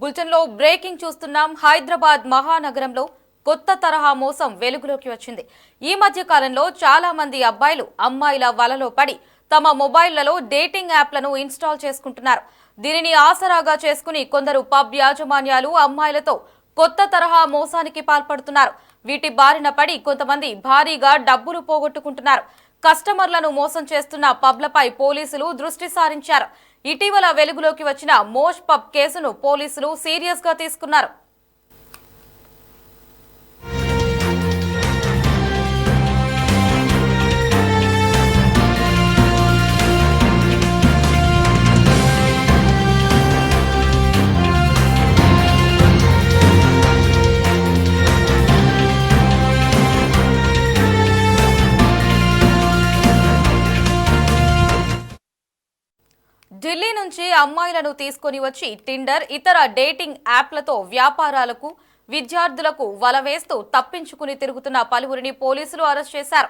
బులెటిన్లో బ్రేకింగ్ చూస్తున్నాం. హైదరాబాద్ మహానగరంలో కొత్త తరహా మోసం వెలుగులోకి వచ్చింది. ఈ మధ్య కాలంలో చాలా మంది అబ్బాయిలు అమ్మాయిల వలలో పడి తమ మొబైళ్లలో డేటింగ్ యాప్లను ఇన్స్టాల్ చేసుకుంటున్నారు. దీనిని ఆసరాగా చేసుకుని కొందరు పబ్ యాజమాన్యాలు అమ్మాయిలతో కొత్త తరహా మోసానికి పాల్పడుతున్నారు. వీటి బారిన పడి కొంతమంది భారీగా డబ్బులు పోగొట్టుకుంటున్నారు. కస్టమర్లను మోసం చేస్తున్న పబ్లపై పోలీసులు దృష్టి సారించారు. ఇటీవల వెలుగులోకి వచ్చిన మోష్ పబ్ కేసును పోలీసులు సీరియస్ గా తీసుకున్నారు. ఢిల్లీ నుంచి అమ్మాయిలను తీసుకుని వచ్చి టిండర్ ఇతర డేటింగ్ యాప్లతో వ్యాపారాలకు విద్యార్థులకు వలవేస్తూ తప్పించుకుని తిరుగుతున్న పలువురిని పోలీసులు అరెస్ట్ చేశారు.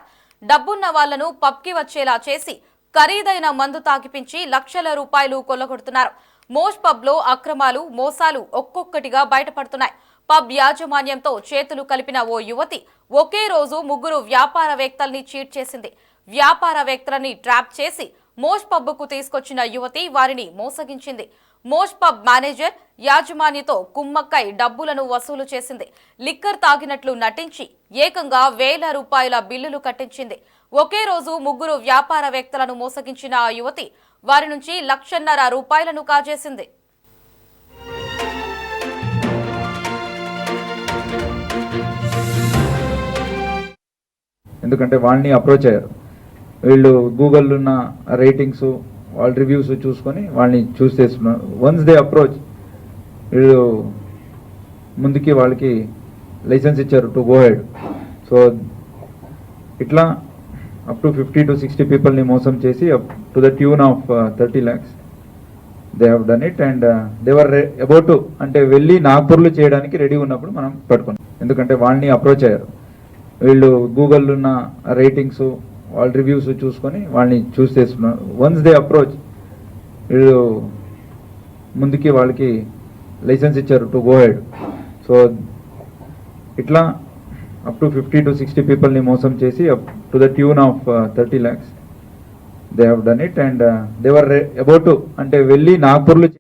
డబ్బున్న వాళ్లను పబ్కి వచ్చేలా చేసి ఖరీదైన మందు తాగిపించి లక్షల రూపాయలు కొల్లగొడుతున్నారు. మోష్ పబ్లో అక్రమాలు మోసాలు ఒక్కొక్కటిగా బయటపడుతున్నాయి. పబ్ యాజమాన్యంతో చేతులు కలిపిన ఓ యువతి ఒకే రోజు 3 వ్యాపారవేత్తల్ని చీట్ చేసింది. వ్యాపారవేత్తలని ట్రాప్ చేసి మోష్ పబ్కు తీసుకొచ్చిన యువతి వారిని మోసగించింది. మోష్ పబ్ మేనేజర్ యాజమాన్యతో కుమ్మక్కై డబ్బులను వసూలు చేసింది. లిక్కర్ తాగినట్లు నటించి ఏకంగా వేల రూపాయల బిల్లులు కట్టించింది. ఒకే రోజు 3 వ్యాపారవేత్తలను మోసగించిన ఆ యువతి వారి నుంచి 1,50,000 రూపాయలను కాజేసింది. ఎందుకంటే వాళ్ళని అప్రోచ్ అయ్యారు. వీళ్ళు గూగుల్లో ఉన్న రేటింగ్స్ వాళ్ళ రివ్యూస్ చూసుకొని వాళ్ళని చూస్ చేస్తున్నారు. వన్స్ దే అప్రోచ్ వీళ్ళు ముందుకి వాళ్ళకి లైసెన్స్ ఇచ్చారు టు గో హెడ్. సో ఇట్లా అప్ టు 50 to 60 పీపుల్ని మోసం చేసి up to the tune of 30 lakhs they have done it. And they were about to అంటే వెళ్ళి నాగ్పూర్లో చేయడానికి రెడీ ఉన్నప్పుడు మనం పట్టుకున్నాం. ఎందుకంటే వాళ్ళని అప్రోచ్ అయ్యారు. వీళ్ళు గూగుల్లో ఉన్న రేటింగ్స్ వాళ్ళ రివ్యూస్ చూసుకొని వాళ్ళని చూస్ చేస్తున్నారు. వన్స్ దే అప్రోచ్ వీళ్ళు ముందుకి వాళ్ళకి లైసెన్స్ ఇచ్చారు టు గో హెడ్. సో ఇట్లా అప్ టు 50 to 60 పీపుల్ని మోసం చేసి up to the tune of 30 lakhs they have done it. And they were about to అంటే వెళ్ళి నాగ్పూర్లో